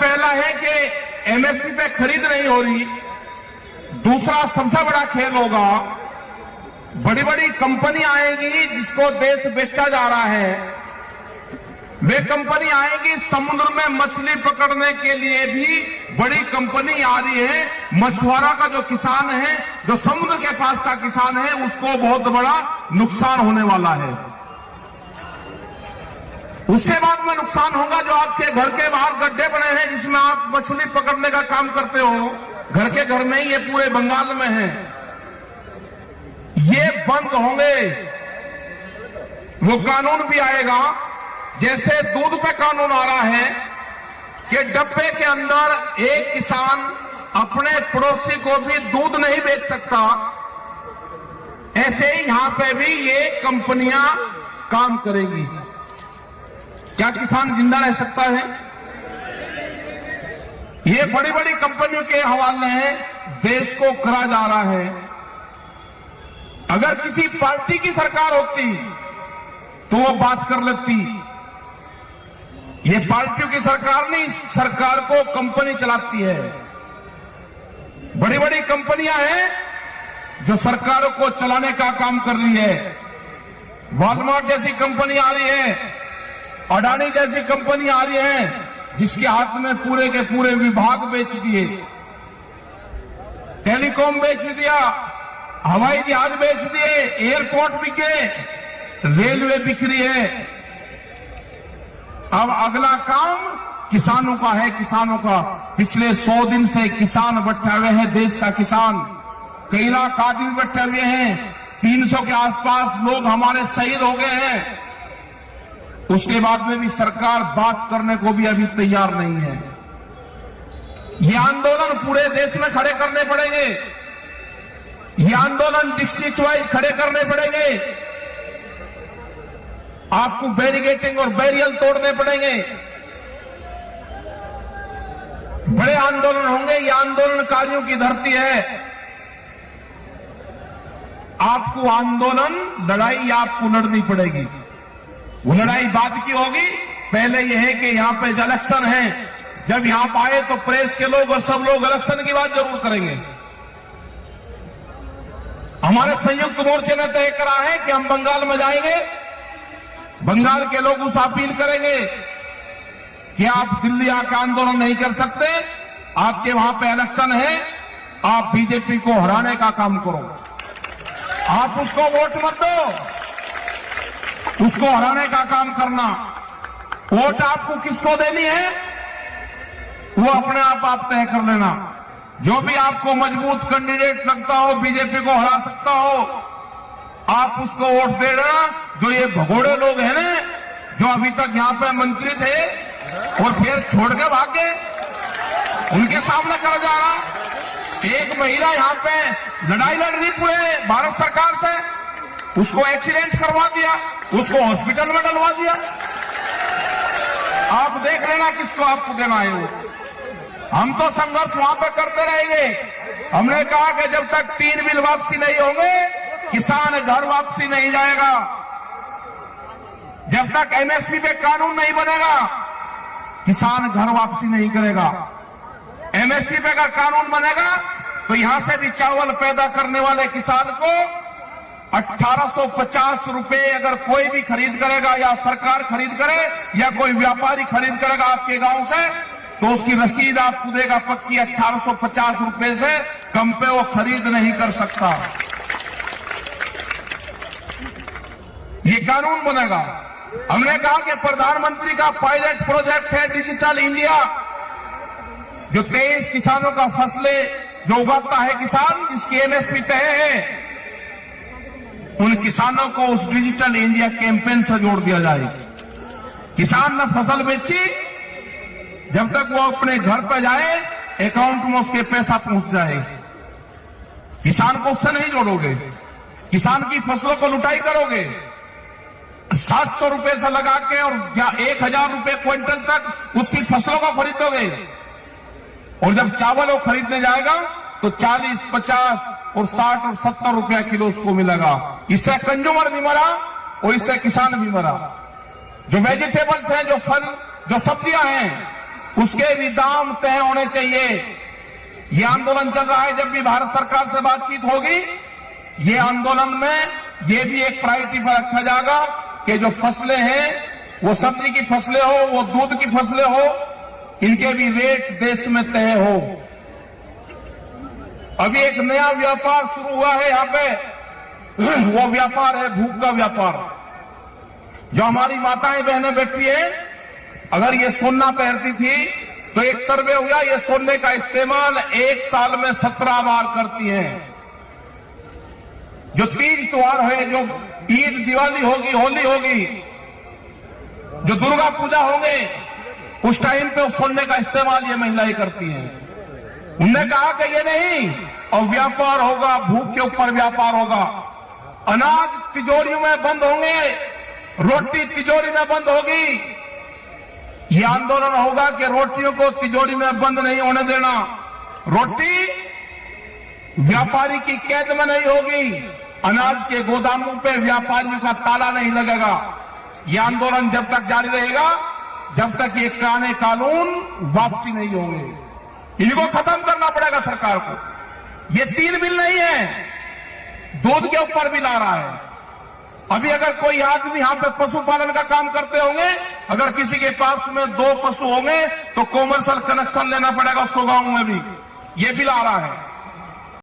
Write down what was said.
पहला है कि एमएसपी पे खरीद नहीं हो रही। दूसरा सबसे बड़ा खेल होगा, बड़ी बड़ी कंपनी आएगी जिसको देश बेचा जा रहा है। वे कंपनी आएगी, समुद्र में मछली पकड़ने के लिए भी बड़ी कंपनी आ रही है। मछुआरा का जो किसान है, जो समुद्र के पास का किसान है, उसको बहुत बड़ा नुकसान होने वाला है। उसके बाद में नुकसान होगा जो आपके घर के बाहर गड्ढे बने हैं जिसमें आप मछली पकड़ने का काम करते हो, घर के घर में ही, ये पूरे बंगाल में है, ये बंद होंगे। वो कानून भी आएगा, जैसे दूध पे कानून आ रहा है कि डब्बे के अंदर एक किसान अपने पड़ोसी को भी दूध नहीं बेच सकता, ऐसे ही यहां पे भी ये कंपनियां काम करेंगी। क्या किसान जिंदा रह सकता है? ये बड़ी बड़ी कंपनियों के हवाले हैं, देश को करा जा रहा है। अगर किसी पार्टी की सरकार होती तो वो बात कर लेती। ये पार्टियों की सरकार नहीं, सरकार को कंपनी चलाती है। बड़ी बड़ी कंपनियां हैं जो सरकारों को चलाने का काम कर रही है। वॉलमार्ट जैसी कंपनी आ रही है, अडानी जैसी कंपनी आ रही है, जिसके हाथ में पूरे के पूरे विभाग बेच दिए, टेलीकॉम बेच दिया, हवाई जहाज बेच दिए, एयरपोर्ट बिके, रेलवे बिक रही है। अब अगला काम किसानों का है, किसानों का। पिछले 100 दिन से किसान बैठे हुए हैं, देश का किसान। कई लाख आदमी बैठे हुए हैं, 300 के आसपास लोग हमारे शहीद हो गए हैं। उसके बाद में भी सरकार बात करने को भी अभी तैयार नहीं है। ये आंदोलन पूरे देश में खड़े करने पड़ेंगे, ये आंदोलन डिस्ट्रिक्ट वाइज खड़े करने पड़ेंगे। आपको बैरिकेडिंग और बैरियल तोड़ने पड़ेंगे। बड़े आंदोलन होंगे, ये आंदोलनकारियों की धरती है। आपको आंदोलन, लड़ाई आपको लड़नी पड़ेगी। वो लड़ाई बाद की होगी। पहले यह है कि यहां पे इलेक्शन है, जब यहां पर आए तो प्रेस के लोग और सब लोग इलेक्शन की बात जरूर करेंगे। हमारे संयुक्त मोर्चे ने तय करा है कि हम बंगाल में जाएंगे, बंगाल के लोग उस अपील करेंगे कि आप दिल्ली आकर आंदोलन नहीं कर सकते, आपके वहां पे इलेक्शन है, आप बीजेपी को हराने का काम करो। आप उसको वोट मत दो, उसको हराने का काम करना। वोट आपको किसको देनी है वो अपने आप तय कर लेना। जो भी आपको मजबूत कैंडिडेट लगता हो, बीजेपी को हरा सकता हो, आप उसको वोट दे देना। जो ये भगोड़े लोग हैं ना, जो अभी तक यहां पे मंत्री थे और फिर छोड़ के भाग गए, उनके सामने कर जा रहा। एक महिला यहां पे लड़ाई लड़ रही पूरे भारत सरकार से, उसको एक्सीडेंट करवा दिया, उसको हॉस्पिटल में डलवा दिया। आप देख लेना किसको आपको देना है वो। हम तो संघर्ष वहां पर करते रहेंगे। हमने कहा कि जब तक 3 बिल वापसी नहीं होंगे, किसान घर वापसी नहीं जाएगा। जब तक एमएसपी पे कानून नहीं बनेगा, किसान घर वापसी नहीं करेगा। एमएसपी पे का कानून बनेगा तो यहां से भी चावल पैदा करने वाले किसान को 1850 रुपए अगर कोई भी खरीद करेगा, या सरकार खरीद करे या कोई व्यापारी खरीद करेगा आपके गांव से, तो उसकी रसीद आपको देगा पक्की। 1850 रुपए से कम पे वो खरीद नहीं कर सकता। ये कानून बनेगा। हमने कहा कि प्रधानमंत्री का पायलट प्रोजेक्ट है डिजिटल इंडिया, जो 23 किसानों का फसलें जो उगाता है किसान, जिसकी एमएसपी तय है, उन किसानों को उस डिजिटल इंडिया कैंपेन से जोड़ दिया जाए। किसान ने फसल बेची, जब तक वो अपने घर पर जाए अकाउंट में उसके पैसा पहुंच जाए। किसान को उससे नहीं जोड़ोगे, किसान की फसलों को लुटाई करोगे। 700 रुपए से लगा के और 1000 रुपए क्विंटल तक उसकी फसलों को खरीदोगे, और जब चावल वो खरीदने जाएगा तो 40, 50 और 60 और 70 रुपया किलो उसको मिलेगा। इससे कंज्यूमर भी मरा और इससे किसान भी मरा। जो वेजिटेबल्स हैं, जो फल, जो सब्जियां हैं, उसके भी दाम तय होने चाहिए। ये आंदोलन चल रहा है, जब भी भारत सरकार से बातचीत होगी, ये आंदोलन में ये भी एक प्रायोरिटी पर रखा जाएगा कि जो फसलें हैं, वो सब्जी की फसलें हो, वो दूध की फसलें हो, इनके भी रेट देश में तय हो। अभी एक नया व्यापार शुरू हुआ है यहां पे, वो व्यापार है भूख का व्यापार। जो हमारी माताएं बहनें बैठी हैं, अगर ये सोना पहनती थी तो एक सर्वे हुआ, ये सोने का इस्तेमाल एक साल में 17 बार करती हैं। जो तीज त्योहार है, जो ईद दिवाली होगी, होली होगी, जो दुर्गा पूजा होंगे, उस टाइम पे उस सोने का इस्तेमाल ये महिलाएं करती हैं। उन्होंने कहा कि ये नहीं, और व्यापार होगा, भूख के ऊपर व्यापार होगा। अनाज तिजोरी में बंद होंगे, रोटी तिजोरी में बंद होगी। यह आंदोलन होगा कि रोटियों को तिजोरी में बंद नहीं होने देना, रोटी व्यापारी की कैद में नहीं होगी, अनाज के गोदामों पे व्यापारियों का ताला नहीं लगेगा। यह आंदोलन जब तक जारी रहेगा, जब तक ये पुराने कानून वापसी नहीं होंगे। इनको खत्म करना पड़ेगा सरकार को। ये 3 बिल नहीं है, दूध के ऊपर बिल आ रहा है। अभी अगर कोई आदमी यहां पे पशुपालन का काम करते होंगे, अगर किसी के पास में 2 पशु होंगे तो कॉमर्शियल कनेक्शन लेना पड़ेगा उसको गांव में भी। ये बिल आ रहा है।